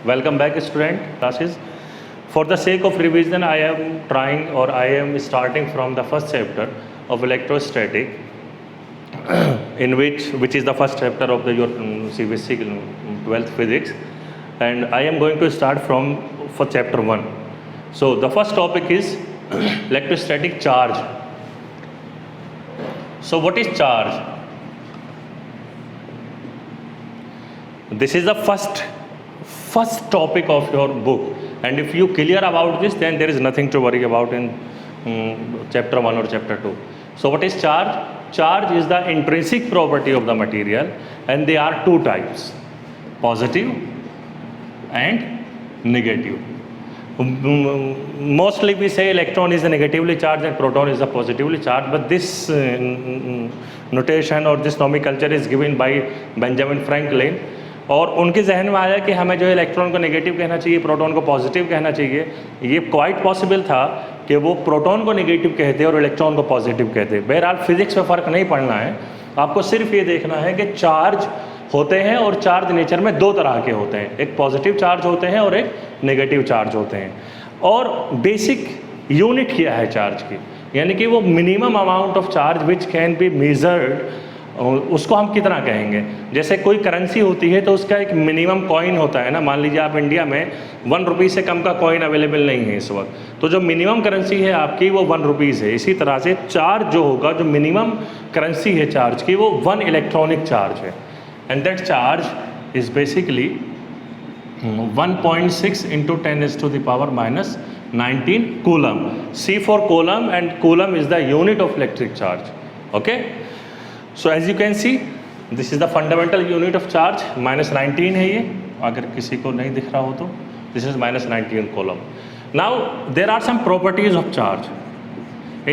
Welcome back, student classes. For the sake of revision, I am trying or I am starting from the first chapter of electrostatic, which is the first chapter of your CBSE 12th physics, and I am going to start for chapter 1. So the first topic is electrostatic charge. So what is charge? This is the first topic of your book, and if you clear about this, then there is nothing to worry about in chapter 1 or chapter 2. So what is charge? Charge is the intrinsic property of the material, and there are two types, positive and negative. Mostly we say electron is a negatively charged and proton is a positively charged, but this notation or this nomenclature is given by Benjamin Franklin. और उनके जहन में आया कि हमें जो electron को negative कहना चाहिए, प्रोटॉन को पॉजिटिव कहना चाहिए. ये क्वाइट पॉसिबल था कि वो प्रोटॉन को नेगेटिव कहते और इलेक्ट्रॉन को पॉजिटिव कहते. बहरहाल फिजिक्स में फ़र्क नहीं पड़ना है, आपको सिर्फ ये देखना है कि चार्ज होते हैं और चार्ज नेचर में दो तरह के होते हैं, एक पॉजिटिव चार्ज होते हैं और एक नेगेटिव चार्ज होते हैं. और बेसिक यूनिट क्या है चार्ज की, यानी कि वो minimum amount of charge which can be measured, उसको हम कितना कहेंगे. जैसे कोई करेंसी होती है तो उसका एक मिनिमम कॉइन होता है ना. मान लीजिए आप इंडिया में 1 रुपये से कम का कॉइन अवेलेबल नहीं है इस वक्त, तो जो मिनिमम करेंसी है आपकी वो 1 रुपीज़ है. इसी तरह से चार्ज जो होगा, जो मिनिमम करेंसी है चार्ज की, वो 1 इलेक्ट्रॉनिक चार्ज है. And that charge is basically 1.6 into 10⁻⁻19 coulomb. C for coulomb, and coulomb is the unit of electric charge. Okay. So as you can see, this is the fundamental unit of charge. -19 है ये, अगर किसी को नहीं दिख रहा हो तो this is -19 coulomb. Now there are some properties of charge.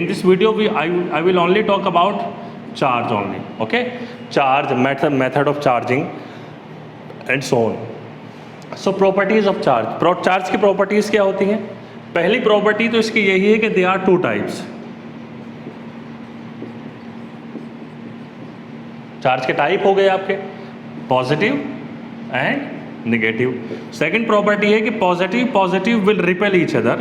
In this video I will only talk about charge only. Okay, charge, method of charging and so on. So properties of charge. Charge की properties क्या होती हैं? पहली property तो इसकी यही है कि there are two types. Charge के टाइप हो गए आपके positive and negative. Second property है कि positive will repel each other,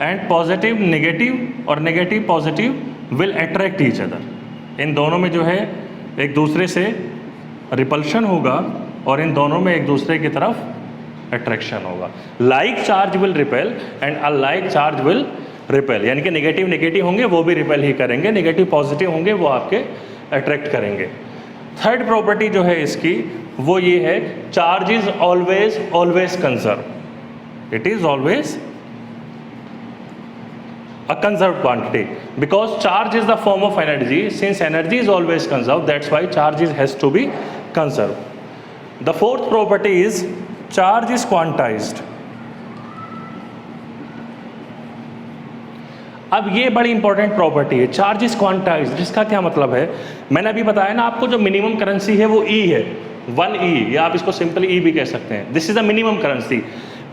and positive negative और negative positive will attract each other. इन दोनों में जो है एक दूसरे से रिपल्शन होगा और इन दोनों में एक दूसरे की तरफ अट्रैक्शन होगा. Like charge will repel and unlike charge will repel, यानी कि नेगेटिव होंगे वो भी रिपेल ही करेंगे, नेगेटिव पॉजिटिव होंगे वो आपके अट्रैक्ट करेंगे. थर्ड प्रॉपर्टी जो है इसकी वो ये है, charge is always conserve. It is always a conserve quantity because charge is the form of energy. Since energy is always conserve, that's why charge is has to be conserve. The fourth property is charge is quantized. अब ये बड़ी important property है, charge is quantized. जिसका क्या मतलब है, मैंने अभी बताया ना आपको, जो मिनिमम करेंसी है वो E है, 1E, या आप इसको सिंपली E भी कह सकते हैं. This is the minimum currency.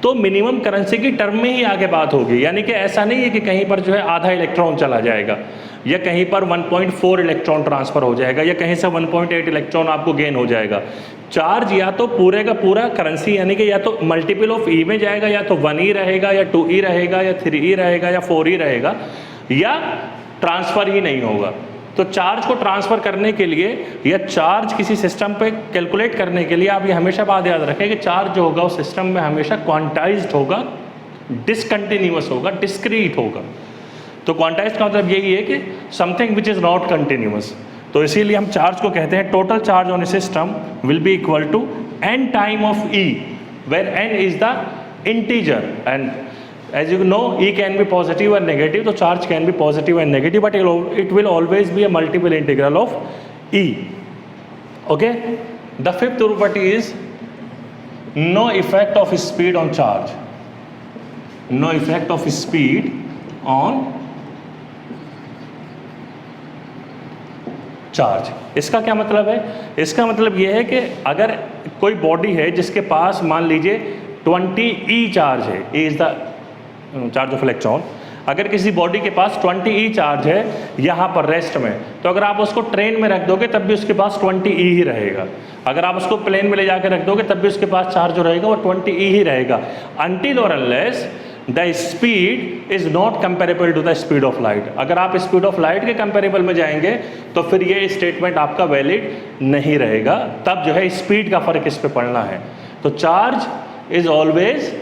तो मिनिमम करेंसी की टर्म में ही आगे बात होगी, यानी कि ऐसा नहीं है कि कहीं पर जो है आधा इलेक्ट्रॉन चला जाएगा, या कहीं पर 1.4 इलेक्ट्रॉन ट्रांसफ़र हो जाएगा, या कहीं से 1.8 इलेक्ट्रॉन आपको गेन हो जाएगा. चार्ज या तो पूरे का पूरा करेंसी, यानी कि या तो मल्टीपल ऑफ E में जाएगा, या तो 1E रहेगा, या 2E रहेगा, या 3E रहेगा, या 4E रहेगा, या ट्रांसफ़र ही नहीं होगा. तो चार्ज को ट्रांसफ़र करने के लिए या चार्ज किसी सिस्टम पे कैलकुलेट करने के लिए आप ये हमेशा बात याद रखें कि चार्ज जो होगा उस सिस्टम में हमेशा क्वांटाइज्ड होगा, डिसकंटिन्यूअस होगा, डिस्क्रीट होगा. तो क्वांटाइज्ड का मतलब यही है कि something which is not continuous. तो इसीलिए हम चार्ज को कहते हैं total charge on a system will be equal to n time of E, where n is the integer. And as you know, E can be positive and negative, so charge can be positive and negative, but it will always be a multiple integral of E. Okay. The fifth property is no effect of speed on charge. No effect of speed on charge. इसका क्या मतलब है? इसका मतलब ये है कि अगर कोई बॉडी है जिसके पास मान लीजिए 20 E चार्ज है, E is the charge of electron. अगर किसी बॉडी के पास 20 E चार्ज है यहाँ पर रेस्ट में, तो अगर आप उसको ट्रेन में रख दोगे तब भी उसके पास 20 E ही रहेगा। अगर आप उसको प्लेन में ले जाकर रख दोगे तब भी उसके पास चार्ज जो रहेगा वो 20 E ही रहेगा, अनटिल और unless the speed is not comparable to the speed of light. अगर आप स्पीड ऑफ लाइट के कंपेरेबल में जाएंगे तो फिर ये स्टेटमेंट आपका वैलिड नहीं रहेगा, तब जो है स्पीड का फर्क इस पे पड़ना है। तो charge is always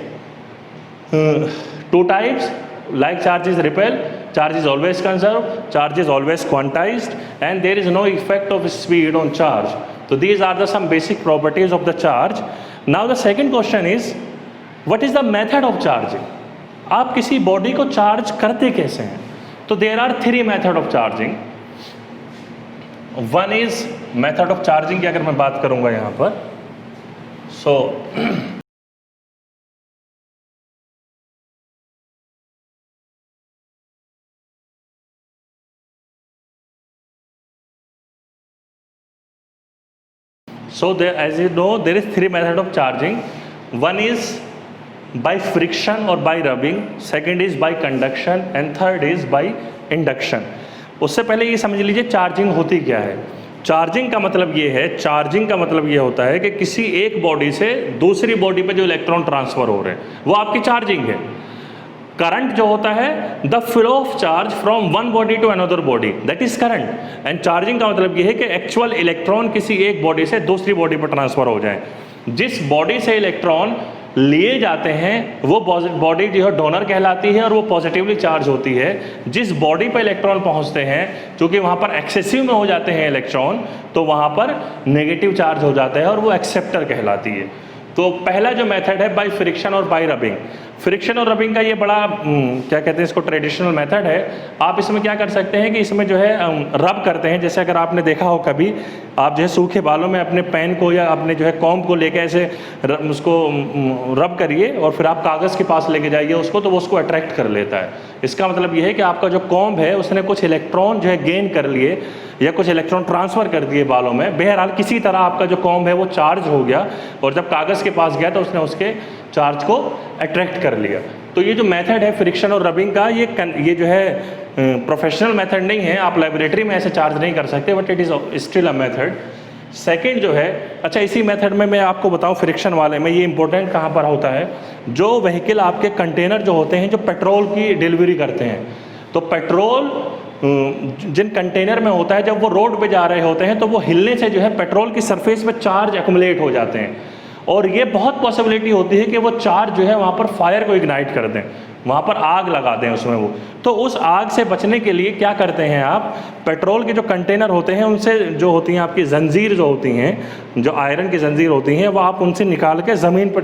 two types, like charge is repel, charge is always conserved, charge is always quantized, and there is no effect of speed on charge. So these are the some basic properties of the charge. Now the second question is, what is the method of charging? आप किसी body को charge करते कैसे हैं? तो there are three method of charging. One is method of charging की अगर मैं बात करूंगा यहाँ पर, so there, as you know, there is three method of charging. One is by friction or by rubbing, second is by conduction, and third is by induction. उससे पहले ये समझ लीजिए चार्जिंग होती क्या है। चार्जिंग का मतलब ये है, चार्जिंग का मतलब ये होता है कि किसी एक बॉडी से दूसरी बॉडी पे जो इलेक्ट्रॉन ट्रांसफर हो रहे हैं वो आपकी चार्जिंग है। करंट जो होता है, the flow of charge from one body to another body, that is current. And charging का मतलब ये है कि एक्चुअल इलेक्ट्रॉन किसी एक बॉडी से दूसरी बॉडी पर ट्रांसफर हो जाए। जिस बॉडी से इलेक्ट्रॉन लिए जाते हैं वो बॉडी जो है डोनर कहलाती है और वो पॉजिटिवली चार्ज होती है। जिस बॉडी पर इलेक्ट्रॉन पहुंचते हैं, क्योंकि वहाँ पर एक्सेसिव में हो जाते हैं इलेक्ट्रॉन, तो वहाँ पर नेगेटिव चार्ज हो जाता है और वो एक्सेप्टर कहलाती है। तो पहला जो मेथड है बाय फ्रिक्शन और बाय रबिंग। फ्रिक्शन और रबिंग का ये बड़ा क्या कहते हैं इसको, ट्रेडिशनल मेथड है। आप इसमें क्या कर सकते हैं कि इसमें जो है रब करते हैं। जैसे अगर आपने देखा हो कभी, आप जो है सूखे बालों में अपने पेन को या अपने जो है कॉम्ब को लेके ऐसे उसको रब करिए और फिर आप कागज़ के पास लेके जाइए उसको, तो वो उसको अट्रैक्ट कर लेता है। इसका मतलब ये है कि आपका जो कॉम्ब है उसने कुछ इलेक्ट्रॉन जो है गेन कर लिए या कुछ इलेक्ट्रॉन ट्रांसफ़र कर दिए बालों में। बहरहाल किसी तरह आपका जो कॉम्ब है वो चार्ज हो गया और जब कागज़ के पास गया तो उसने उसके चार्ज को अट्रैक्ट कर लिया। तो ये जो मेथड है फ्रिक्शन और रबिंग का, ये जो है प्रोफेशनल मेथड नहीं है, आप लाइब्रेटरी में ऐसे चार्ज नहीं कर सकते, but it is still a method. Second जो है, अच्छा इसी मेथड में मैं आपको बताऊं फ्रिक्शन वाले में ये इंपॉर्टेंट कहाँ पर होता है। जो व्हीकल आपके कंटेनर जो होते हैं जो पेट्रोल की डिलीवरी करते हैं, तो पेट्रोल जिन कंटेनर में होता है, जब वो रोड पे जा रहे होते हैं तो वो हिलने से जो है पेट्रोल की सरफेस पे चार्ज एक्युमुलेट हो जाते हैं और ये बहुत पॉसिबिलिटी होती है कि वो चार्ज जो है वहाँ पर फायर को इग्नाइट कर दें, वहाँ पर आग लगा दें उसमें वो। तो उस आग से बचने के लिए क्या करते हैं आप, पेट्रोल के जो कंटेनर होते हैं उनसे जो होती हैं आपकी जंजीर जो होती हैं, जो आयरन की जंजीर होती हैं, वो आप उनसे निकाल के ज़मीन पर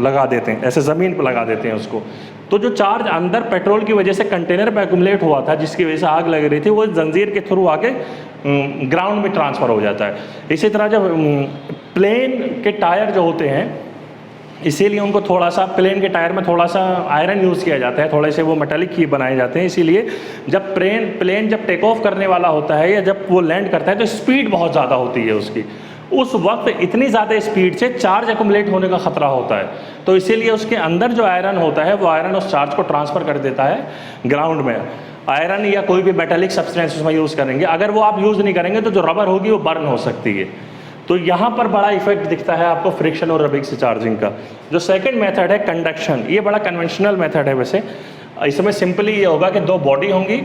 लगा देते हैं, ऐसे ज़मीन पर लगा देते हैं उसको। तो जो चार्ज अंदर पेट्रोल की वजह से कंटेनर पर एक्युमुलेट हुआ था जिसकी वजह से आग लग रही थी, वो जंजीर के थ्रू आके ग्राउंड में ट्रांसफ़र हो जाता है। इसी तरह जब प्लेन के टायर जो होते हैं, इसीलिए उनको थोड़ा सा प्लेन के टायर में थोड़ा सा आयरन यूज़ किया जाता है, थोड़े से वो मेटालिक ही बनाए जाते हैं। इसीलिए जब प्लेन जब टेक ऑफ करने वाला होता है या जब वो लैंड करता है तो स्पीड बहुत ज़्यादा होती है उसकी, उस वक्त इतनी ज़्यादा स्पीड से चार्ज एक्युमुलेट होने का ख़तरा होता है। तो इसीलिए उसके अंदर जो आयरन होता है वो आयरन उस चार्ज को ट्रांसफ़र कर देता है ग्राउंड में। आयरन या कोई भी मेटालिक सब्सटेंस उसमें यूज़ करेंगे, अगर वो आप यूज़ नहीं करेंगे तो जो रबर होगी वो बर्न हो सकती है। तो यहाँ पर बड़ा इफेक्ट दिखता है आपको फ्रिक्शन और रबिंग से चार्जिंग का। जो सेकंड मेथड है कंडक्शन, ये बड़ा कन्वेंशनल मेथड है वैसे। इसमें सिंपली ये होगा कि दो बॉडी होंगी,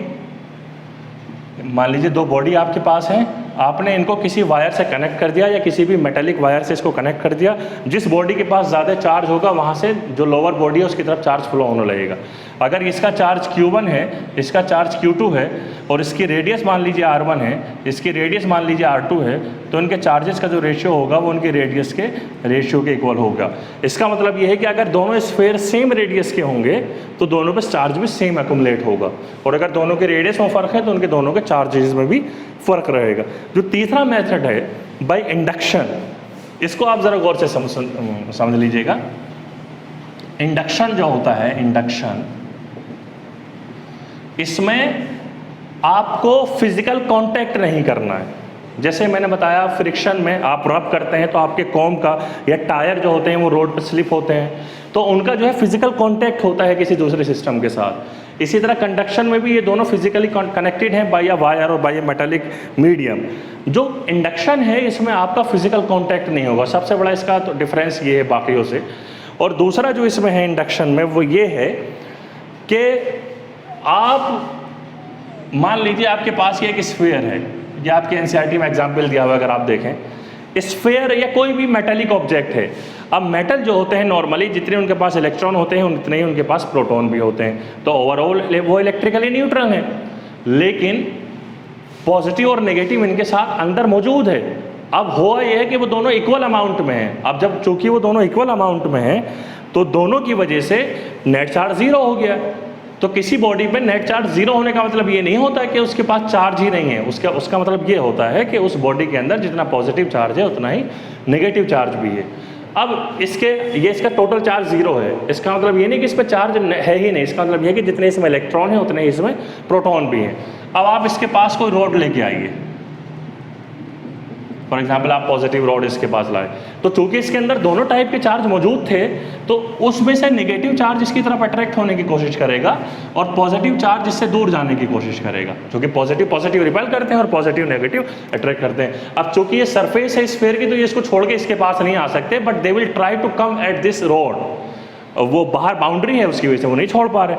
मान लीजिए दो बॉडी आपके पास हैं, आपने इनको किसी वायर से कनेक्ट कर दिया या किसी भी मेटालिक वायर से इसको कनेक्ट कर दिया। जिस बॉडी के पास ज़्यादा चार्ज होगा वहाँ से जो लोअर बॉडी है उसकी तरफ चार्ज फ्लो होने लगेगा। अगर इसका चार्ज Q1 है, इसका चार्ज Q2 है और इसकी रेडियस मान लीजिए R1 है, इसकी रेडियस मान लीजिए R2 है, तो इनके चार्जेस का जो रेशियो होगा वो उनके रेडियस के रेशियो के इक्वल होगा। इसका मतलब ये है कि अगर दोनों स्फीयर सेम रेडियस के होंगे तो दोनों पे चार्ज भी सेम एक्युमुलेट होगा, और अगर दोनों के रेडियस में फ़र्क है तो उनके दोनों के चार्जेस में भी फ़र्क रहेगा। जो तीसरा मेथड है बाय इंडक्शन, इसको आप ज़रा गौर से समझ लीजिएगा। इंडक्शन जो होता है, इंडक्शन, इसमें आपको फिजिकल कांटेक्ट नहीं करना है। जैसे मैंने बताया फ्रिक्शन में आप रब करते हैं तो आपके कॉम का या टायर जो होते हैं वो रोड पर स्लिप होते हैं, तो उनका जो है फिजिकल कांटेक्ट होता है किसी दूसरे सिस्टम के साथ। इसी तरह कंडक्शन में भी ये दोनों फिजिकली कनेक्टेड हैं बाय अ वायर और बाय अ मेटालिक मीडियम। जो इंडक्शन है इसमें आपका फिजिकल कांटेक्ट नहीं होगा, सबसे बड़ा इसका तो डिफरेंस ये है बाकियों से। और दूसरा जो इसमें है इंडक्शन में वो ये है कि आप मान लीजिए आपके पास ये एक स्फीयर है, ये आपके एनसीईआरटी में एग्जाम्पल दिया हुआ, अगर आप देखें स्फीयर या कोई भी मेटेलिक ऑब्जेक्ट है। अब मेटल जो होते हैं नॉर्मली जितने उनके पास इलेक्ट्रॉन होते हैं उतने ही उनके पास प्रोटॉन भी होते हैं, तो ओवरऑल वो इलेक्ट्रिकली न्यूट्रल हैं, लेकिन पॉजिटिव और नेगेटिव इनके साथ अंदर मौजूद है। अब हुआ ये है कि वो दोनों इक्वल अमाउंट में हैं। अब जब चूंकि वो दोनों इक्वल अमाउंट में हैं तो दोनों की वजह से नेट चार्ज जीरो हो गया। तो किसी बॉडी पे नेट चार्ज जीरो होने का मतलब ये नहीं होता कि उसके पास चार्ज ही नहीं है, उसका मतलब ये होता है कि उस बॉडी के अंदर जितना पॉजिटिव चार्ज है उतना ही नेगेटिव चार्ज भी है। अब इसका टोटल चार्ज जीरो है, इसका मतलब ये नहीं कि इस पर चार्ज है ही नहीं, इसका मतलब ये है कि जितने इसमें इलेक्ट्रॉन है उतने इसमें प्रोटॉन भी हैं। अब आप इसके पास कोई रॉड लेके आइए, फॉर एग्जाम्पल आप पॉजिटिव रॉड इसके पास लाए, तो चूंकि इसके अंदर दोनों टाइप के चार्ज मौजूद थे तो उसमें से नेगेटिव चार्ज इसकी तरफ अट्रैक्ट होने की कोशिश करेगा और पॉजिटिव चार्ज इससे दूर जाने की कोशिश करेगा, क्योंकि पॉजिटिव रिपेल करते हैं और पॉजिटिव नेगेटिव अट्रैक्ट करते हैं। अब चूंकि ये सरफेस है स्फीयर की तो ये इसको छोड़ के इसके पास नहीं आ सकते, but they will try to come at this rod, वो बाहर बाउंड्री है उसकी वजह से वो नहीं छोड़ पा रहे।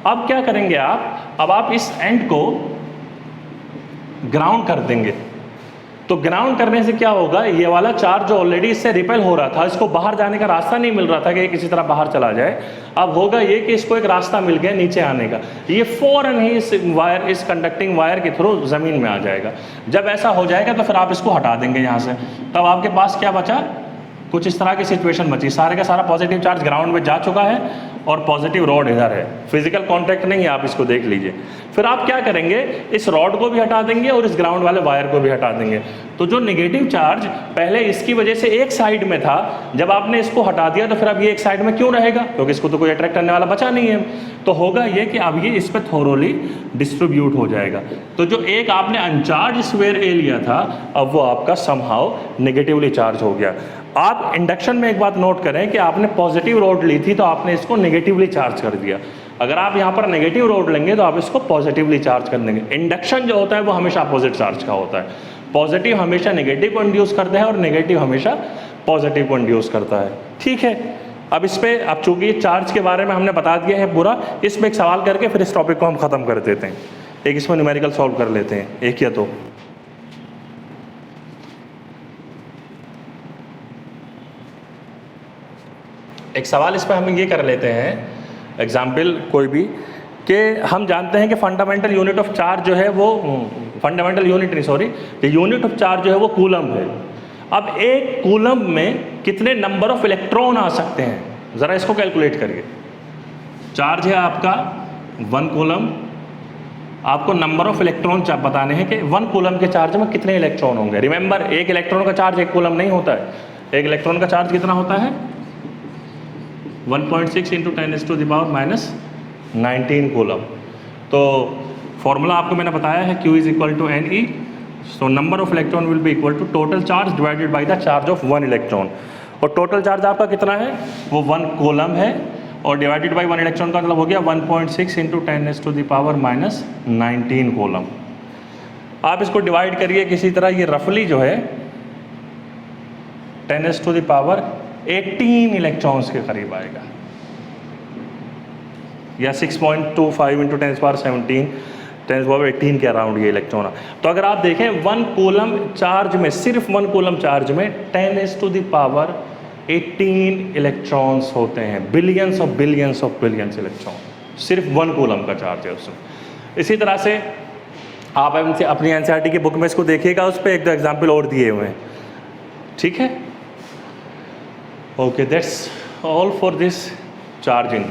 अब क्या करेंगे आप, अब आप इस एंड को ग्राउंड कर देंगे, तो ग्राउंड करने से क्या होगा, ये वाला चार्ज जो ऑलरेडी इससे रिपेल हो रहा था, इसको बाहर जाने का रास्ता नहीं मिल रहा था कि ये किसी तरह बाहर चला जाए, अब होगा ये कि इसको एक रास्ता मिल गया नीचे आने का, ये फौरन ही इस कंडक्टिंग वायर के थ्रू ज़मीन में आ जाएगा। जब ऐसा हो जाएगा तो फिर आप इसको हटा देंगे यहाँ से, तब आपके पास क्या बचा, कुछ इस तरह की सिचुएशन बची, सारे का सारा पॉजिटिव चार्ज ग्राउंड में जा चुका है और पॉजिटिव रॉड इधर है, फिजिकल कांटेक्ट नहीं है, आप इसको देख लीजिए। फिर आप क्या करेंगे, इस रॉड को भी हटा देंगे और इस ग्राउंड वाले वायर को भी हटा देंगे। तो जो नेगेटिव चार्ज पहले इसकी वजह से एक साइड में था, जब आपने इसको हटा दिया तो फिर अब ये एक साइड में क्यों रहेगा, क्योंकि इसको तो कोई अट्रैक्ट करने वाला बचा नहीं है। तो होगा ये कि अब ये इस पर थोरोली डिस्ट्रीब्यूट हो जाएगा। तो जो एक आपने अनचार्ज स्फीयर ए लिया था, अब वो आपका समहाउ नेगेटिवली चार्ज हो गया। आप इंडक्शन में एक बात नोट करें कि आपने पॉजिटिव रॉड ली थी तो आपने इसको नेगेटिवली चार्ज कर दिया। अगर आप यहाँ पर नेगेटिव रॉड लेंगे तो आप इसको पॉजिटिवली चार्ज कर देंगे। इंडक्शन जो होता है वो हमेशा अपोजिट चार्ज का होता है, पॉजिटिव हमेशा नेगेटिव को इंड्यूस करता है और नेगेटिव हमेशा पॉजिटिव को इंड्यूस करता है। ठीक है, अब इस पर अब चूंकि चार्ज के बारे में हमने बता दिया है पूरा, इस पर एक सवाल करके फिर इस टॉपिक को हम ख़त्म कर देते हैं। एक इसमें न्यूमेरिकल सॉल्व कर लेते हैं, एक या तो एक सवाल इस पर हम ये कर लेते हैं एग्जाम्पल कोई भी, कि हम जानते हैं कि फंडामेंटल यूनिट ऑफ चार्ज जो है वो फंडामेंटल यूनिट नहीं सॉरी यूनिट ऑफ चार्ज जो है वो कूलम है। अब एक कूलम में कितने नंबर ऑफ इलेक्ट्रॉन आ सकते हैं, ज़रा इसको कैलकुलेट करिए। चार्ज है आपका 1 कूलम, आपको नंबर ऑफ इलेक्ट्रॉन बताने हैं कि 1 कूलम के चार्ज में कितने इलेक्ट्रॉन होंगे। रिमेंबर, एक इलेक्ट्रॉन का चार्ज 1 कूलम नहीं होता है, एक इलेक्ट्रॉन का चार्ज कितना होता है 1.6 × 10⁻⁻19 कूलम। तो फॉर्मूला आपको मैंने बताया है Q = Ne, so number of electron will be equal to total charge divided by the charge of 1 electron. और टोटल चार्ज आपका कितना है, वो 1 कूलम है और डिवाइडेड बाय 1 इलेक्ट्रॉन का मतलब हो गया 1.6 × 10⁻⁻19 कूलम। आप इसको डिवाइड करिए किसी तरह, ये रफली जो है 10⁻18 इलेक्ट्रॉन्स के करीब आएगा, या 6.25 × 10⁻17 के अराउंड ये इलेक्ट्रॉन। तो अगर आप देखें 1 कूलम चार्ज में, सिर्फ 1 कूलम चार्ज में 10⁻18 इलेक्ट्रॉन्स होते हैं, बिलियंस ऑफ बिलियंस इलेक्ट्रॉन, सिर्फ 1 कूलम का चार्ज है उसमें। इसी तरह से आप अपनी एनसीईआरटी की बुक में इसको देखिएगा, उस पर एक दो एग्जाम्पल और दिए हुए हैं। ठीक है, okay, that's all for this charging.